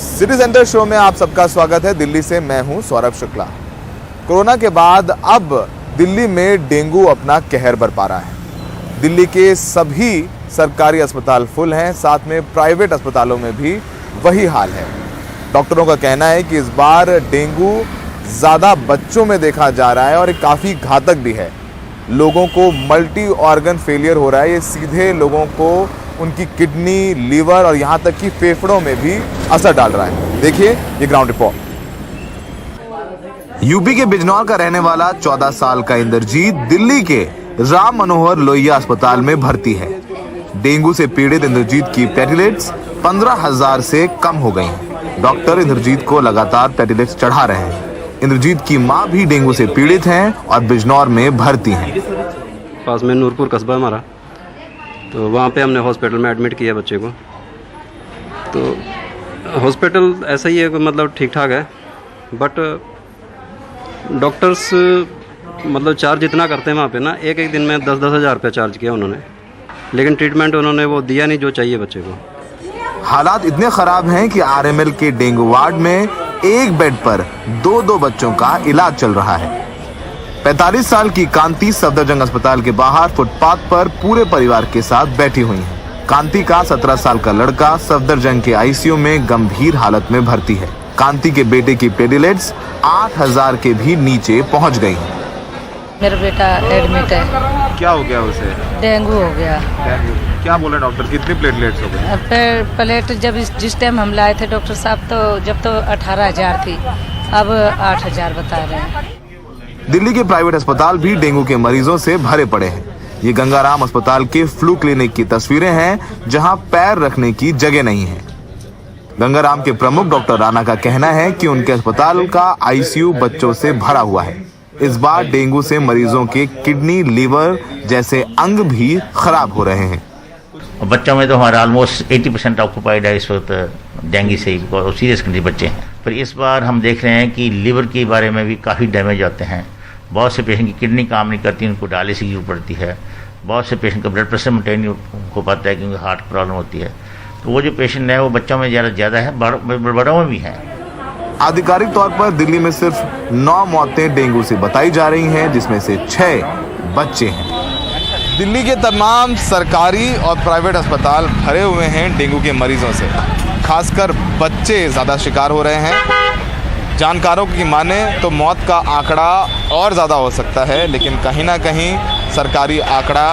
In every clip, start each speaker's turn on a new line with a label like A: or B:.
A: City centre show में आप सबका स्वागत है। दिल्ली से मैं हूं सौरभ शुक्ला। कोरोना के बाद अब दिल्ली में डेंगू अपना कहर बरपा रहा है। दिल्ली के सभी सरकारी अस्पताल फुल हैं, साथ में प्राइवेट अस्पतालों में भी वही हाल है। डॉक्टरों का कहना है कि इस बार डेंगू ज़्यादा बच्चों में देखा जा रहा है और ये काफ़ी घातक भी है। लोगों को मल्टी ऑर्गन फेलियर हो रहा है। ये सीधे लोगों को उनकी किडनी, लीवर और यहाँ तक कि फेफड़ों में भी असर डाल रहा है। देखिए ये ग्राउंड रिपोर्ट। यूपी के बिजनौर का रहने वाला 14 साल का इंद्रजीत दिल्ली के राम मनोहर लोहिया अस्पताल में भर्ती है। डेंगू से पीड़ित इंद्रजीत की प्लेटलेट्स 15,000 से कम हो गई हैं। डॉक्टर इंद्रजीत को लगातार प्लेटलेट्स चढ़ा रहे हैं। इंद्रजीत की मां भी डेंगू से पीड़ित हैं और बिजनौर में भर्ती हैं।
B: पास में नूरपुर कस्बा हमारा, तो वहाँ पे हमने हॉस्पिटल में एडमिट किया बच्चे को। तो हॉस्पिटल ऐसा ही है, मतलब ठीक ठाक है, बट डॉक्टर्स मतलब चार्ज इतना करते हैं वहाँ पे ना, एक दिन में 10-10 हज़ार रुपये चार्ज किया उन्होंने, लेकिन ट्रीटमेंट उन्होंने वो दिया नहीं जो चाहिए बच्चे को।
A: हालात इतने खराब हैं कि आरएमएल के डेंगू वार्ड में एक बेड पर 2-2 बच्चों का इलाज चल रहा है। 45 साल की कांति सफदरजंग अस्पताल के बाहर फुटपाथ पर पूरे परिवार के साथ बैठी हुई है। कांति का 17 साल का लड़का सफदरजंग के आईसीयू में गंभीर हालत में भर्ती है। कांति के बेटे की प्लेटलेट्स 8,000 के भी नीचे पहुंच गई हैं।
C: मेरा बेटा एडमिट है।
A: क्या हो गया उसे?
C: डेंगू हो गया।
A: क्या बोले डॉक्टर, कितनी प्लेटलेट्स हो गई?
C: प्लेट जब जिस टाइम हम लाए थे डॉक्टर साहब, तो जब तो 18,000 थी, अब 8,000 बता रहे हैं।
A: दिल्ली के प्राइवेट अस्पताल भी डेंगू के मरीजों से भरे पड़े हैं। ये गंगाराम अस्पताल के फ्लू क्लिनिक की तस्वीरें हैं, जहां पैर रखने की जगह नहीं है। गंगाराम के प्रमुख डॉक्टर राणा का कहना है कि उनके अस्पताल का आईसीयू बच्चों से भरा हुआ है। इस बार डेंगू से मरीजों के किडनी, लीवर जैसे अंग भी खराब हो रहे हैं।
D: बच्चों में तो हमारा ऑलमोस्ट 80% ऑक्यूपाइड है इस वक्त डेंगू से, सीरियस कंडीशन बच्चे हैं। पर इस बार हम देख रहे हैं कि लीवर के बारे में भी काफ़ी डैमेज आते हैं। बहुत से पेशेंट की किडनी काम नहीं करती, उनको डायलिसिस की जरूरत पड़ती है। बहुत से पेशेंट का ब्लड प्रेशर मेंटेन हो पाता है क्योंकि हार्ट प्रॉब्लम होती है। तो वो जो पेशेंट है वो बच्चों में ज़्यादा है, बड़ों में भी है।
A: आधिकारिक तौर पर दिल्ली में सिर्फ 9 मौतें डेंगू से बताई जा रही हैं, जिसमें से 6 बच्चे हैं। दिल्ली के तमाम सरकारी और प्राइवेट अस्पताल भरे हुए हैं डेंगू के मरीजों से। खासकर बच्चे ज़्यादा शिकार हो रहे हैं। जानकारों की माने तो मौत का आंकड़ा और ज़्यादा हो सकता है, लेकिन कहीं ना कहीं सरकारी आंकड़ा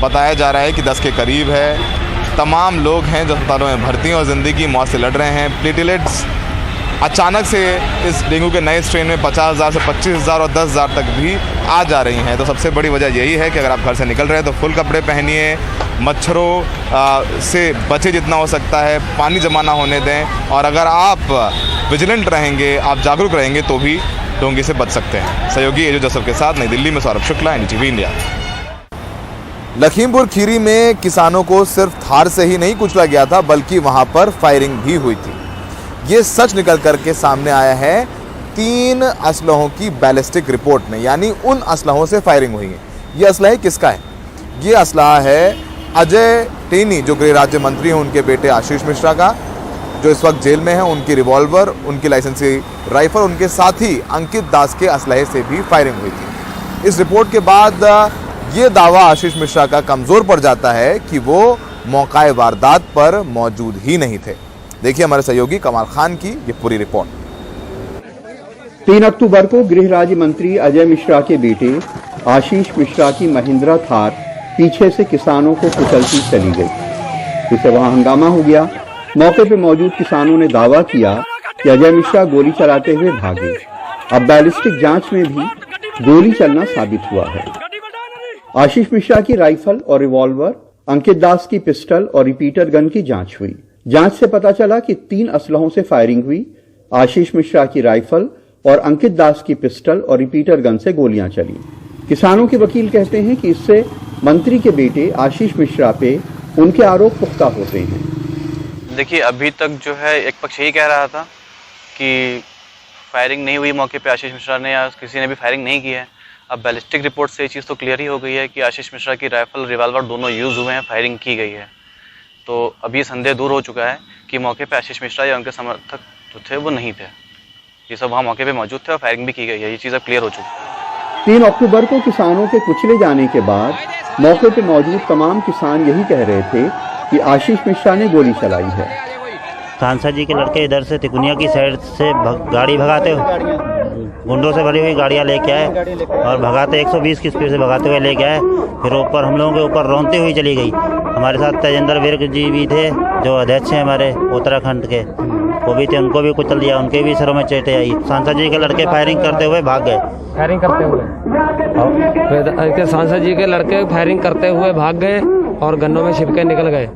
A: बताया जा रहा है कि 10 के करीब है। तमाम लोग हैं जो अस्पतालों में भर्ती हैं और ज़िंदगी मौत से लड़ रहे हैं। प्लेटलेट्स अचानक से इस डेंगू के नए स्ट्रेन में 50,000 से 25,000 और 10,000 तक भी आ जा रही हैं। तो सबसे बड़ी वजह यही है कि अगर आप घर से निकल रहे हैं तो फुल कपड़े पहनिए, मच्छरों से बचे जितना हो सकता है, पानी जमा ना होने दें, और अगर आप विजिलेंट रहेंगे, आप जागरूक रहेंगे, तो भी डेंगू से बच सकते हैं। सहयोगी एजो जोसेफ के साथ नई दिल्ली में सौरभ शुक्ला, एनडीटीवी इंडिया। लखीमपुर खीरी में किसानों को सिर्फ थार से ही नहीं कुचला गया था, बल्कि वहां पर फायरिंग भी हुई थी। ये सच निकल करके सामने आया है 3 असलहों की बैलिस्टिक रिपोर्ट में, यानी उन असलहों से फायरिंग हुई है। ये असलहा किसका है? ये असलहा है अजय टेनी, जो गृह राज्य मंत्री हैं, उनके बेटे आशीष मिश्रा का, जो इस वक्त जेल में है। उनकी रिवॉल्वर, उनकी लाइसेंसी राइफल, उनके साथी अंकित दास के असलहे से भी फायरिंग हुई थी। इस रिपोर्ट के बाद ये दावा आशीष मिश्रा का कमज़ोर पड़ जाता है कि वो मौकाए वारदात पर मौजूद ही नहीं थे। देखिए हमारे सहयोगी कमाल खान की ये पूरी रिपोर्ट।
E: 3 अक्टूबर को गृह राज्य मंत्री अजय मिश्रा के बेटे आशीष मिश्रा की महिंद्रा थार पीछे से किसानों को कुचलती चली गई। इससे वहां हंगामा हो गया। मौके पर मौजूद किसानों ने दावा किया कि अजय मिश्रा गोली चलाते हुए भागे। अब बैलिस्टिक जांच में भी गोली चलना साबित हुआ है। आशीष मिश्रा की राइफल और रिवॉल्वर, अंकित दास की पिस्टल और रिपीटर गन की जांच हुई। जांच से पता चला कि 3 असलहों से फायरिंग हुई। आशीष मिश्रा की राइफल और अंकित दास की पिस्टल और रिपीटर गन से गोलियां चली। किसानों के वकील कहते हैं कि इससे मंत्री के बेटे आशीष मिश्रा पे उनके आरोप पुख्ता होते हैं।
F: देखिए, अभी तक जो है एक पक्ष यही कह रहा था कि फायरिंग नहीं हुई मौके पे, आशीष मिश्रा ने या किसी ने भी फायरिंग नहीं की है। अब बैलिस्टिक रिपोर्ट से ये चीज़ तो क्लियर ही हो गई है कि आशीष मिश्रा की राइफल, रिवॉल्वर दोनों यूज़ हुए हैं, फायरिंग की गई है। तो अभी ये संदेह दूर हो चुका है कि मौके पे आशीष मिश्रा या उनके समर्थक जो थे वो नहीं थे। ये सब वहाँ मौके पे मौजूद थे और फायरिंग भी की गई है। ये चीज़ अब क्लियर हो चुकी है।
E: 3 अक्टूबर को किसानों के कुचले जाने के बाद मौके पर मौजूद तमाम किसान यही कह रहे थे कि आशीष मिश्रा ने गोली चलाई है।
G: सांसद जी के लड़के इधर से तिकुनिया की साइड से गाड़ी भगाते हुए गुंडों से भरी हुई गाड़ियां लेके आए और भगाते 120 की स्पीड से भगाते हुए लेके आए। फिर ऊपर हम लोगों के ऊपर रौंदते हुई चली गई। हमारे साथ तेजेंद्र विर्क जी भी थे जो अध्यक्ष हैं हमारे उत्तराखंड के, वो भी थे, उनको भी कुचल दिया, उनके भी सरों में चोटें आई। सांसद जी के लड़के फायरिंग करते हुए भाग गए।
H: फायरिंग करते हुए सांसद जी के लड़के फायरिंग करते हुए भाग गए और गन्नों में छिप के निकल गए।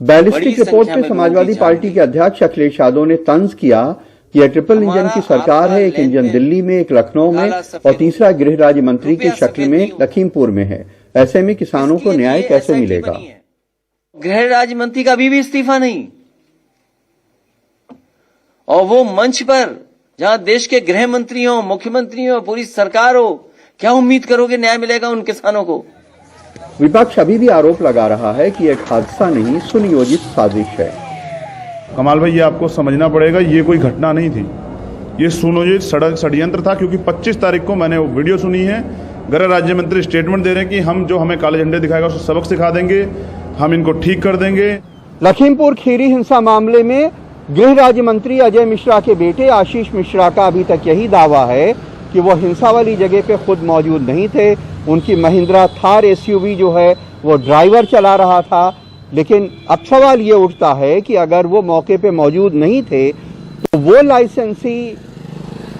E: बैलिस्टिक रिपोर्ट पे समाजवादी पार्टी के अध्यक्ष अखिलेश यादव ने तंज किया कि यह ट्रिपल इंजन की सरकार है। एक इंजन दिल्ली में, एक लखनऊ में और तीसरा गृह राज्य मंत्री की शक्ल में लखीमपुर में है। ऐसे में किसानों को न्याय कैसे मिलेगा?
I: गृह राज्य मंत्री का अभी भी इस्तीफा नहीं, और वो मंच पर जहां देश के गृह मंत्री हो, मुख्यमंत्री हो, पूरी सरकार हो, क्या उम्मीद करोगे न्याय मिलेगा उन किसानों को?
E: विपक्ष अभी भी आरोप लगा रहा है कि एक हादसा नहीं, सुनियोजित साजिश है।
J: कमाल भाई, ये आपको समझना पड़ेगा, ये कोई घटना नहीं थी, ये सुनियोजित षड्यंत्र था। क्योंकि 25 तारीख को मैंने वो वीडियो सुनी है, गृह राज्य मंत्री स्टेटमेंट दे रहे हैं कि हम जो हमें काले झंडे दिखाएगा उसको सबक सिखा देंगे, हम इनको ठीक कर देंगे।
E: लखीमपुर खीरी हिंसा मामले में गृह राज्य मंत्री अजय मिश्रा के बेटे आशीष मिश्रा का अभी तक यही दावा है कि वो हिंसा वाली जगह पे खुद मौजूद नहीं थे। उनकी महिंद्रा थार एसयूवी जो है वो ड्राइवर चला रहा था। लेकिन अब सवाल ये उठता है कि अगर वो मौके पे मौजूद नहीं थे तो वो लाइसेंसी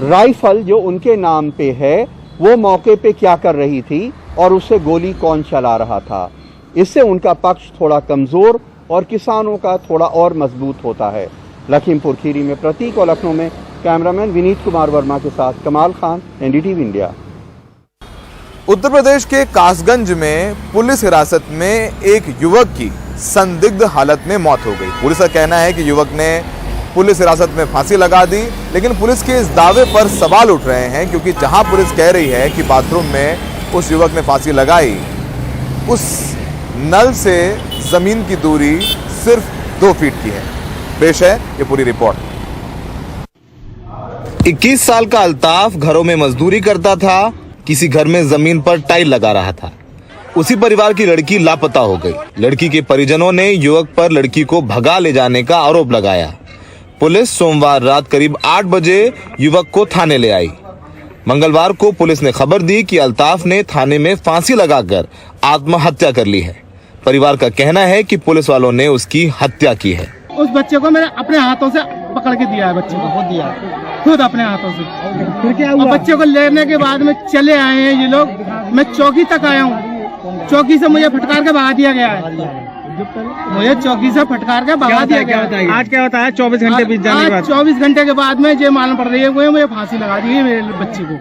E: राइफल जो उनके नाम पे है वो मौके पे क्या कर रही थी और उससे गोली कौन चला रहा था? इससे उनका पक्ष थोड़ा कमजोर और किसानों का थोड़ा और मजबूत होता है। लखीमपुर खीरी में प्रतीक और लखनऊ में कैमरामैन विनीत कुमार वर्मा के साथ कमाल खान, एनडीटीवी इंडिया।
A: उत्तर प्रदेश के कासगंज में पुलिस हिरासत में एक युवक की संदिग्ध हालत में मौत हो गई। पुलिस का कहना है कि युवक ने पुलिस हिरासत में फांसी लगा दी, लेकिन पुलिस के इस दावे पर सवाल उठ रहे हैं क्योंकि जहां पुलिस कह रही है कि बाथरूम में उस युवक ने फांसी लगाई, उस नल से जमीन की दूरी सिर्फ 2 फीट की है। पेश है ये पूरी रिपोर्ट। 21 साल का अल्ताफ घरों में मजदूरी करता था, किसी घर में जमीन पर टाइल लगा रहा था। उसी परिवार की लड़की लापता हो गई। लड़की के परिजनों ने युवक पर लड़की को भगा ले जाने का आरोप लगाया। पुलिस सोमवार रात करीब 8 बजे युवक को थाने ले आई। मंगलवार को पुलिस ने खबर दी कि अल्ताफ ने थाने में फांसी लगाकर आत्महत्या कर ली है। परिवार का कहना है कि पुलिस वालों ने उसकी हत्या की है।
K: उस बच्चे को मैंने अपने हाथों से पकड़ के दिया है, बच्चे को खुद दिया, खुद अपने हाथों से। फिर क्या हुआ? और बच्चे को लेने के बाद में चले आए हैं ये लोग। मैं चौकी तक आया हूँ, चौकी से मुझे फटकार के भगा दिया गया है। मुझे चौकी से फटकार के भगा दिया गया है। आज क्या होता है? 24 घंटे बीत जाने के बाद, 24 घंटे के बाद में ये मालूम पड़ रही है मुझे फांसी लगा दी है मेरे बच्चे को।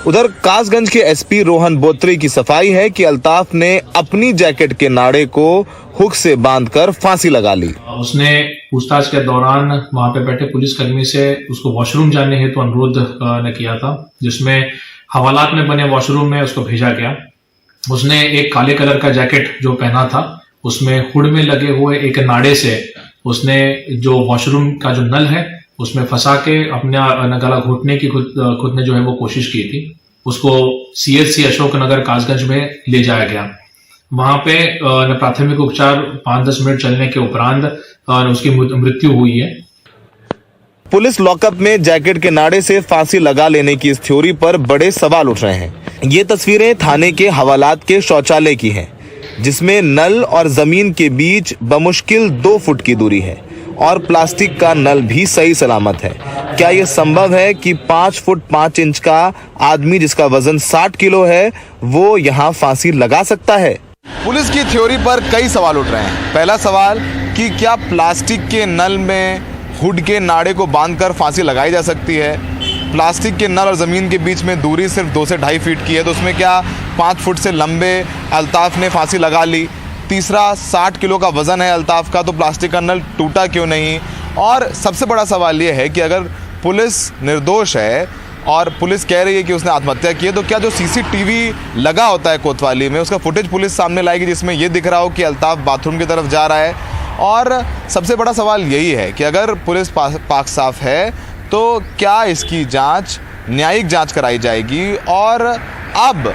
A: उधर कासगंज के एसपी रोहन बोत्री की सफाई है कि अल्ताफ ने अपनी जैकेट के नाड़े को हुक से बांधकर फांसी लगा ली।
L: उसने पूछताछ के दौरान वहां पे बैठे पुलिसकर्मी से उसको वॉशरूम जाने हेतु अनुरोध ने किया था, जिसमें हवालात में बने वॉशरूम में उसको भेजा गया। उसने एक काले कलर का जैकेट जो पहना था, उसमें हुड में लगे हुए एक नाड़े से उसने जो वॉशरूम का जो नल है उसमें फंसा के अपना गला घोटने की खुद ने जो है वो कोशिश की थी। उसको सीएचसी अशोकनगर कासगंज में ले जाया गया। वहां पे प्राथमिक उपचार 5-10 मिनट चलने के उपरांत उसकी मृत्यु हुई है।
A: पुलिस लॉकअप में जैकेट के नाड़े से फांसी लगा लेने की इस थ्योरी पर बड़े सवाल उठ रहे हैं। ये तस्वीरें थाने के हवालात के शौचालय की हैं, जिसमें नल और जमीन के बीच बमुश्किल 2 फुट की दूरी है और प्लास्टिक का नल भी सही सलामत है। क्या यह संभव है कि 5 फुट 5 इंच का आदमी जिसका वजन 60 किलो है वो यहाँ फांसी लगा सकता है? पुलिस की थ्योरी पर कई सवाल उठ रहे हैं। पहला सवाल कि क्या प्लास्टिक के नल में हुड के नाड़े को बांधकर फांसी लगाई जा सकती है? प्लास्टिक के नल और ज़मीन के बीच में दूरी सिर्फ 2 से 2.5 फीट की है, तो उसमें क्या 5 फुट से लंबे अल्ताफ ने फांसी लगा ली? तीसरा, 60 किलो का वज़न है अल्ताफ का, तो प्लास्टिक का नल टूटा क्यों नहीं? और सबसे बड़ा सवाल ये है कि अगर पुलिस निर्दोष है और पुलिस कह रही है कि उसने आत्महत्या की है। तो क्या जो सीसीटीवी लगा होता है कोतवाली में उसका फुटेज पुलिस सामने लाएगी जिसमें ये दिख रहा हो कि अल्ताफ बाथरूम की तरफ जा रहा है? और सबसे बड़ा सवाल यही है कि अगर पुलिस पाक साफ है तो क्या इसकी जांच न्यायिक जांच कराई जाएगी? और अब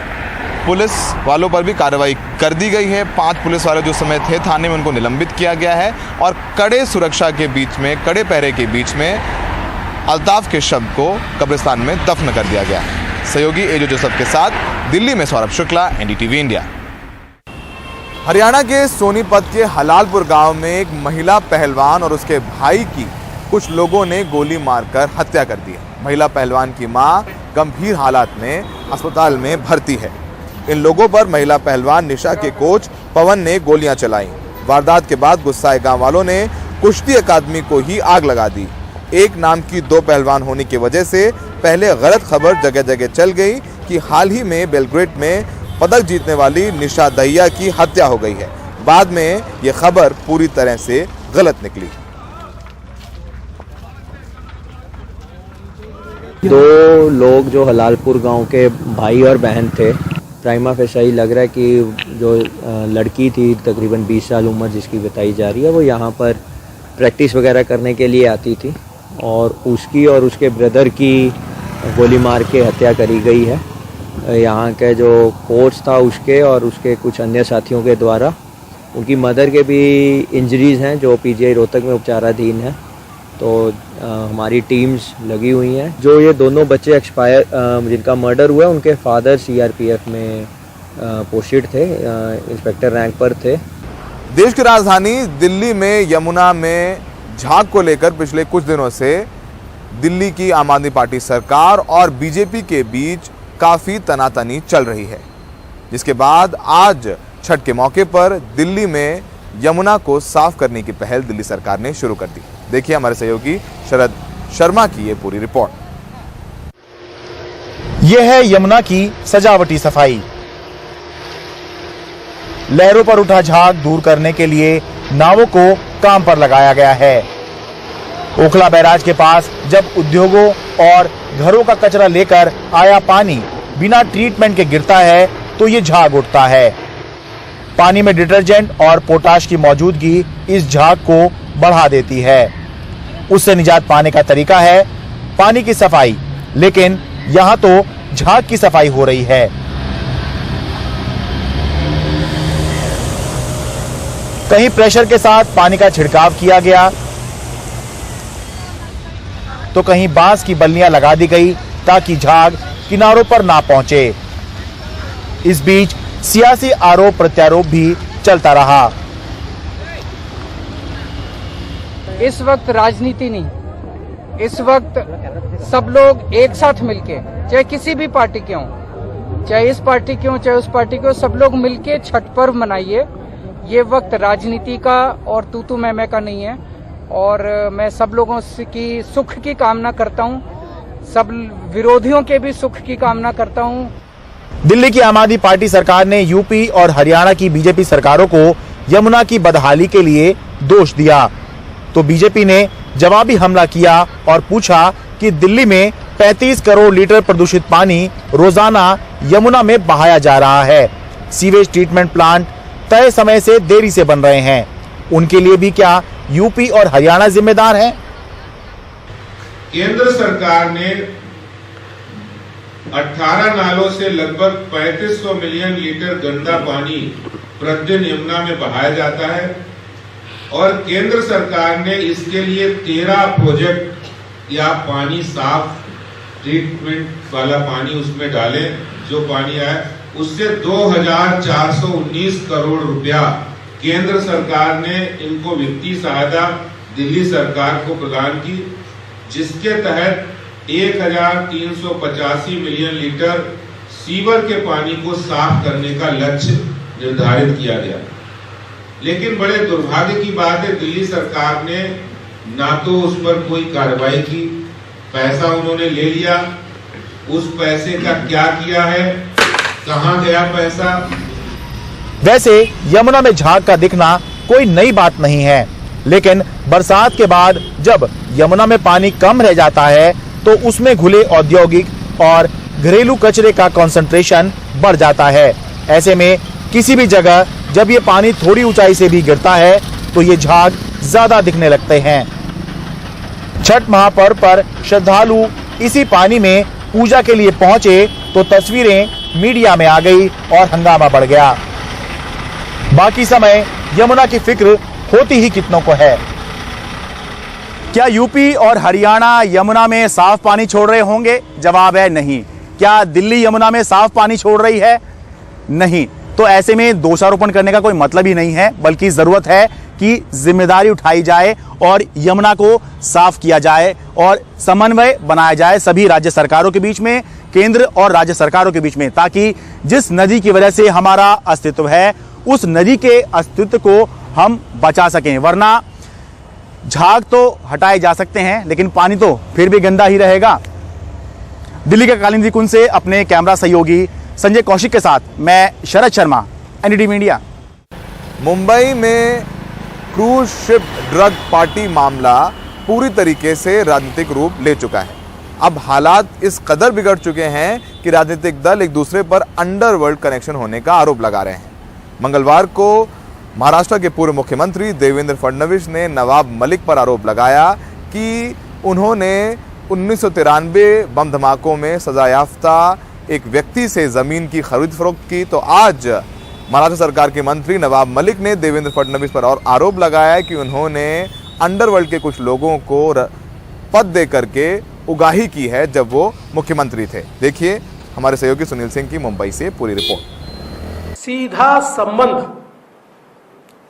A: पुलिस वालों पर भी कार्रवाई कर दी गई है। 5 पुलिस वाले जो समय थे थाने में उनको निलंबित किया गया है और कड़े सुरक्षा के बीच में, कड़े पहरे के बीच में अल्ताफ के शव को कब्रिस्तान में दफन कर दिया गया। सहयोगी एजो जोसेफ के साथ दिल्ली में सौरभ शुक्ला, एनडीटीवी इंडिया। हरियाणा के सोनीपत के हलालपुर गांव में एक महिला पहलवान और उसके भाई की कुछ लोगों ने गोली मारकर हत्या कर दी है। महिला पहलवान की मां गंभीर हालात में अस्पताल में भर्ती है। इन लोगों पर महिला पहलवान निशा के कोच पवन ने गोलियां चलाई। वारदात के बाद गुस्साए गांव वालों ने कुश्ती अकादमी को ही आग लगा दी। एक नाम की 2 पहलवान होने की वजह से पहले गलत खबर जगह जगह चल गई कि हाल ही में बेलग्रेड में पदक जीतने वाली निशा दहिया की हत्या हो गई है। बाद में ये खबर पूरी तरह से गलत निकली।
M: 2 लोग जो हलालपुर गांव के भाई और बहन थे, प्राइमा फेसाई लग रहा है कि जो लड़की थी तकरीबन 20 साल उम्र जिसकी बताई जा रही है, वो यहाँ पर प्रैक्टिस वगैरह करने के लिए आती थी और उसकी और उसके ब्रदर की गोली मार के हत्या करी गई है। यहाँ के जो कोच था उसके और उसके कुछ अन्य साथियों के द्वारा। उनकी मदर के भी इंजरीज़ हैं जो पीजीआई रोहतक में उपचाराधीन है। तो हमारी टीम्स लगी हुई हैं। जो ये दोनों बच्चे एक्सपायर जिनका मर्डर हुआ उनके फादर सीआरपीएफ में पोस्टेड थे, इंस्पेक्टर रैंक पर थे।
A: देश की राजधानी दिल्ली में यमुना में झाग को लेकर पिछले कुछ दिनों से दिल्ली की आम आदमी पार्टी सरकार और बीजेपी के बीच काफ़ी तनातनी चल रही है, जिसके बाद आज छठ के मौके पर दिल्ली में यमुना को साफ करने की पहल दिल्ली सरकार ने शुरू कर दी। देखिए हमारे सहयोगी शरद शर्मा की ये पूरी रिपोर्ट।
N: यह है यमुना की सजावटी सफाई। लहरों पर उठा झाग दूर करने के लिए नावों को काम पर लगाया गया है। ओखला बैराज के पास जब उद्योगों और घरों का कचरा लेकर आया पानी बिना ट्रीटमेंट के गिरता है तो ये झाग उठता है। पानी में डिटर्जेंट और पोटाश की मौजूदगी इस झाग को बढ़ा देती है। उससे निजात पाने का तरीका है पानी की सफाई, लेकिन यहाँ तो झाग की सफाई हो रही है। कहीं प्रेशर के साथ पानी का छिड़काव किया गया तो कहीं बांस की बल्लियां लगा दी गई ताकि झाग किनारों पर ना पहुंचे। इस बीच सियासी आरोप प्रत्यारोप भी चलता रहा।
O: इस वक्त राजनीति नहीं, इस वक्त सब लोग एक साथ मिलके, चाहे किसी भी पार्टी के हों, चाहे इस पार्टी के हों चाहे उस पार्टी के हों, सब लोग मिलके छठ पर्व मनाइए। ये वक्त राजनीति का और तू मैं का नहीं है और मैं सब लोगों की सुख की कामना करता हूँ, सब विरोधियों के भी सुख की कामना करता हूँ।
N: दिल्ली की आम आदमी पार्टी सरकार ने यूपी और हरियाणा की बीजेपी सरकारों को यमुना की बदहाली के लिए दोष दिया, तो बीजेपी ने जवाबी हमला किया और पूछा कि दिल्ली में 35 करोड़ लीटर प्रदूषित पानी रोजाना यमुना में बहाया जा रहा है। सीवेज ट्रीटमेंट प्लांट तय समय से देरी से बन रहे हैं, उनके लिए भी क्या यूपी और हरियाणा जिम्मेदार हैं?
P: केंद्र सरकार ने 18 नालों से लगभग 3500 मिलियन लीटर गंदा पानी प्रतिदिन यमुना में बहाया जाता है और केंद्र सरकार ने इसके लिए 13 प्रोजेक्ट या पानी साफ ट्रीटमेंट वाला पानी उसमें डाले। जो पानी आए उससे 2419 करोड़ रुपया केंद्र सरकार ने इनको वित्तीय सहायता दिल्ली सरकार को प्रदान की, जिसके तहत 1385 मिलियन लीटर सीवर के पानी को साफ करने का लक्ष्य निर्धारित किया गया। लेकिन बड़े दुर्भाग्य की बात है, दिल्ली सरकार ने ना तो उस पर कोई कार्रवाई की, पैसा उन्होंने ले लिया, उस पैसे का क्या किया है, कहां गया पैसा।
N: वैसे यमुना में झाग का दिखना कोई नई बात नहीं है, लेकिन बरसात के बाद जब यमुना में पानी कम रह जाता है तो उसमें घुले औद्योगिक और घरेलू कचरे का कंसंट्रेशन बढ़ जाता है। ऐसे में किसी भी जगह जब ये पानी थोड़ी ऊंचाई से भी गिरता है तो ये झाग ज्यादा दिखने लगते हैं। छठ महापर्व पर श्रद्धालु इसी पानी में पूजा के लिए पहुंचे तो तस्वीरें मीडिया में आ गई और हंगामा बढ़ गया। बाकी समय यमुना की फिक्र होती ही कितनों को है। क्या यूपी और हरियाणा यमुना में साफ पानी छोड़ रहे होंगे? जवाब है नहीं। क्या दिल्ली यमुना में साफ पानी छोड़ रही है? नहीं। तो ऐसे में दोषारोपण करने का कोई मतलब ही नहीं है, बल्कि जरूरत है कि जिम्मेदारी उठाई जाए और यमुना को साफ किया जाए और समन्वय बनाया जाए सभी राज्य सरकारों के बीच में, केंद्र और राज्य सरकारों के बीच में, ताकि जिस नदी की वजह से हमारा अस्तित्व है उस नदी के अस्तित्व को हम बचा सकें। वरना झाग तो हटाए जा सकते हैं लेकिन पानी तो फिर भी गंदा ही रहेगा। दिल्ली के कालिंदी कुंज से अपने कैमरा सहयोगी संजय कौशिक के साथ मैं शरद शर्मा, एनडीटीवी इंडिया।
A: मुंबई में क्रूज शिप ड्रग पार्टी मामला पूरी तरीके से राजनीतिक रूप ले चुका है। अब हालात इस कदर बिगड़ चुके हैं कि राजनीतिक दल एक दूसरे पर अंडरवर्ल्ड कनेक्शन होने का आरोप लगा रहे हैं। मंगलवार को महाराष्ट्र के पूर्व मुख्यमंत्री देवेंद्र फडणवीस ने नवाब मलिक पर आरोप लगाया कि उन्होंने 1993 बम धमाकों में सजायाफ्ता एक व्यक्ति से जमीन की खरीद फरोख्त की। तो आज महाराष्ट्र सरकार के मंत्री नवाब मलिक ने देवेंद्र फडणवीस पर और आरोप लगाया कि उन्होंने अंडरवर्ल्ड के कुछ लोगों को पद दे करके उगाही की है जब वो मुख्यमंत्री थे। देखिए हमारे सहयोगी सुनील सिंह की मुंबई से पूरी रिपोर्ट।
Q: सीधा संबंध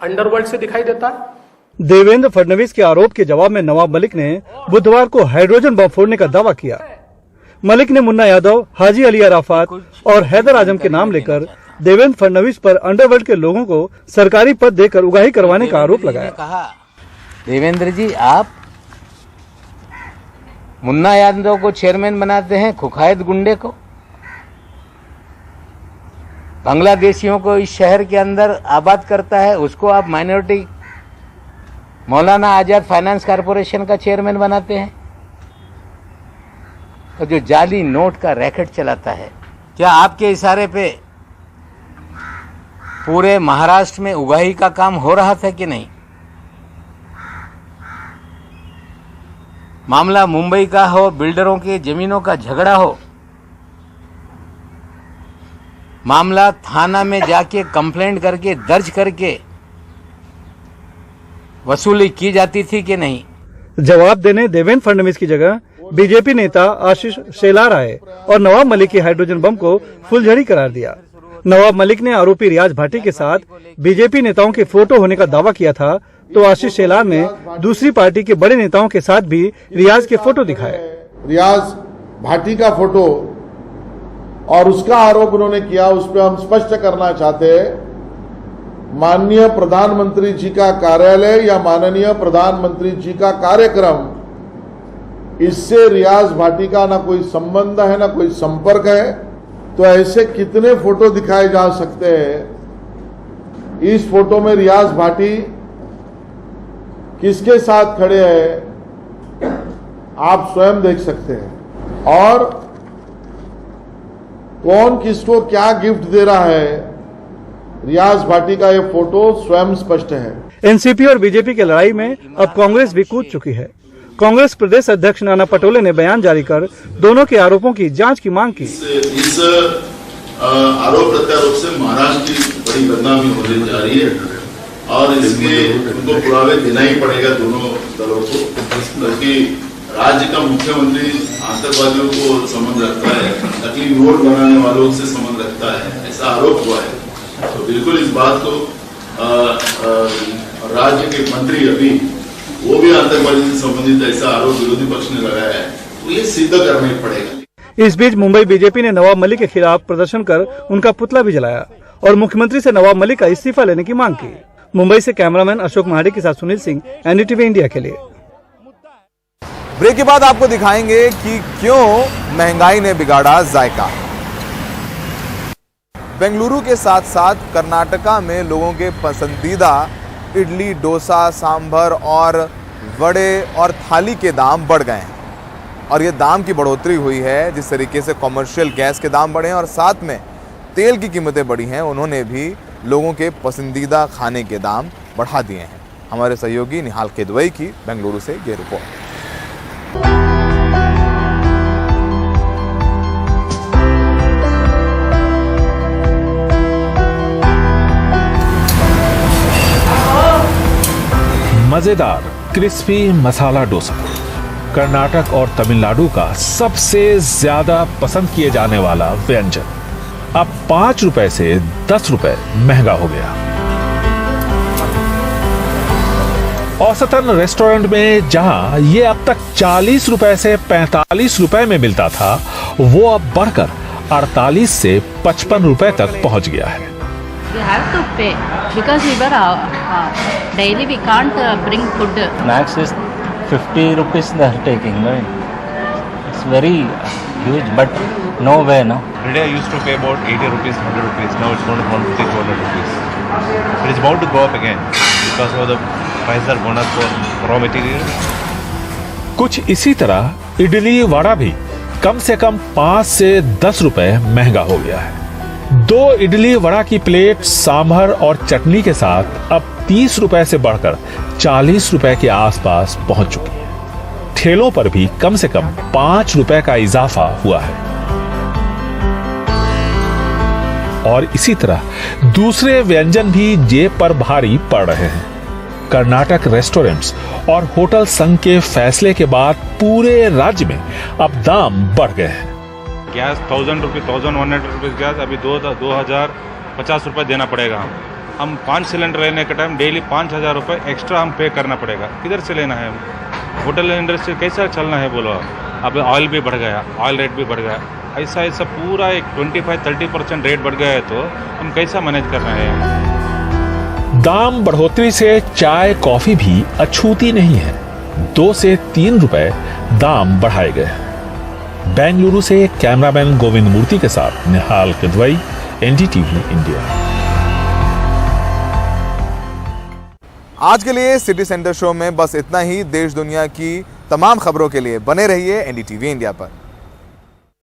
Q: अंडरवर्ल्ड से दिखाई देता है।
R: देवेंद्र फडणवीस के आरोप के जवाब में नवाब मलिक ने बुधवार को हाइड्रोजन बम फोड़ने का दावा किया। मलिक ने मुन्ना यादव, हाजी अली अराफात और हैदर आजम के नाम लेकर देवेंद्र फडणवीस पर अंडरवर्ल्ड के लोगों को सरकारी पद देकर उगाही करवाने का आरोप लगाया।
S: कहा, देवेंद्र जी आप मुन्ना यादव को चेयरमैन बनाते हैं, कुख्यात गुंडे को, बांग्लादेशियों को इस शहर के अंदर आबाद करता है, उसको आप minority Maulana Azad finance corporation का चेयरमैन बनाते हैं, और जो जाली नोट का रैकेट चलाता है। क्या आपके इशारे पे पूरे महाराष्ट्र में उगाही का काम हो रहा था कि नहीं? मामला मुंबई का हो, बिल्डरों के जमीनों का झगड़ा हो, मामला थाना में जाके कंप्लेंट करके दर्ज करके वसूली की जाती थी कि नहीं?
R: जवाब देने देवेंद्र फडणवीस की जगह बीजेपी नेता आशीष शेलार आए और नवाब मलिक के हाइड्रोजन बम को फुलझड़ी करार दिया। नवाब मलिक ने आरोपी रियाज भाटी के साथ बीजेपी नेताओं के फोटो होने का दावा किया था, तो आशीष शेलार ने दूसरी पार्टी के बड़े नेताओं के साथ भी रियाज के फोटो दिखाए।
T: रियाज भाटी का फोटो और उसका आरोप उन्होंने किया, उस पर हम स्पष्ट करना चाहते हैं, माननीय प्रधानमंत्री जी का कार्यालय या माननीय प्रधानमंत्री जी का कार्यक्रम, इससे रियाज भाटी का ना कोई संबंध है ना कोई संपर्क है। तो ऐसे कितने फोटो दिखाए जा सकते हैं? इस फोटो में रियाज भाटी किसके साथ खड़े हैं आप स्वयं देख सकते हैं, और कौन किसको क्या गिफ्ट दे रहा है, रियाज भाटी का ये फोटो स्वयं स्पष्ट है।
R: एनसीपी और बीजेपी की लड़ाई में अब कांग्रेस भी कूद चुकी है। कांग्रेस प्रदेश अध्यक्ष नाना पटोले ने बयान जारी कर दोनों के आरोपों की जांच की मांग की।
U: इस आरोप प्रत्यारोप से महाराष्ट्र की बड़ी बदनामी होने जा रही है और इसके उनको पुरावे देना ही पड़ेगा दोनों दलों को, क्योंकि राज्य का मुख्यमंत्री आतंकवादियों को संबंध रखता है, नकली नोट बनाने वालों से संबंध रखता है, ऐसा आरोप हुआ है। तो बिल्कुल इस बात को राज्य के मंत्री अभी वो भी आतंकवादी से संबंधित ऐसा आरोप विरोधी पक्ष ने लगाया है, तो ये सिद्ध करना ही पड़ेगा।
R: इस बीच मुंबई बीजेपी ने नवाब मलिक के खिलाफ प्रदर्शन कर उनका पुतला भी जलाया और मुख्यमंत्री से नवाब मलिक का इस्तीफा लेने की मांग की। मुंबई से कैमरामैन अशोक महाड़ी के साथ सुनील सिंह, एनडीटीवी इंडिया के लिए।
A: ब्रेक के बाद आपको दिखाएंगे कि क्यों महंगाई ने बिगाड़ा जायका। बेंगलुरु के साथ साथ कर्नाटका में लोगों के पसंदीदा इडली, डोसा, सांभर और वड़े और थाली के दाम बढ़ गए हैं। और ये दाम की बढ़ोतरी हुई है, जिस तरीके से कॉमर्शियल गैस के दाम बढ़े हैं और साथ में तेल की कीमतें बढ़ी हैं, उन्होंने भी लोगों के पसंदीदा खाने के दाम बढ़ा दिए हैं। हमारे सहयोगी निहाल केदवई की बेंगलुरु से ये रिपोर्ट।
B: मजेदार क्रिस्पी मसाला डोसा कर्नाटक और तमिलनाडु का सबसे ज्यादा पसंद किए जाने वाला व्यंजन अब 5 रुपए से 10 रुपए महंगा हो गया। औसतन रेस्टोरेंट में जहां ये अब तक 40 रुपए से 45 रुपए में मिलता था, वो अब बढ़कर 48 से 55 रुपए तक पहुंच गया है।
V: We have to pay because we were daily we can't bring food.
W: Max is 50 rupees they are taking, right? It's very huge, but no way, no.
X: Every day I used to pay about 80 rupees, 100 rupees. Now it's going to 150, 200 rupees. It is about to go up again because of the prices are going up for raw material.
B: कुछ इसी तरह इडली वड़ा भी कम से कम 5 से 10 रुपए महंगा हो गया है। 2 इडली वड़ा की प्लेट सांभर और चटनी के साथ अब 30 रुपए से बढ़कर 40 रुपए के आसपास पहुंच चुकी है। ठेलों पर भी कम से कम 5 रुपए का इजाफा हुआ है। और इसी तरह दूसरे व्यंजन भी जेब पर भारी पड़ रहे हैं। कर्नाटक रेस्टोरेंट्स और होटल संघ के फैसले के बाद पूरे राज्य में अब दाम बढ़ गए हैं।
X: गैस 1000 रुपये 1100 रुपीज़ गैस अभी 2050 रुपये देना पड़ेगा। हम 5 सिलेंडर लेने के टाइम डेली 5000 रुपये एक्स्ट्रा हम पे करना पड़ेगा। किधर से लेना है? होटल इंडस्ट्री कैसा चलना है बोलो? अब ऑयल भी बढ़ गया, ऑयल रेट भी बढ़ गया। ऐसा पूरा एक 25-30% रेट बढ़ गया है, तो हम कैसा मैनेज करना है?
B: दाम बढ़ोतरी से चाय कॉफी भी अछूती नहीं है। 2 से 3 रुपए दाम बढ़ाए गए। बेंगलुरु से कैमरामैन गोविंद मूर्ति के साथ निहाल केदवई, एनडीटीवी इंडिया।
A: आज के लिए सिटी सेंटर शो में बस इतना ही। देश दुनिया की तमाम खबरों के लिए बने रहिए एनडीटीवी इंडिया पर।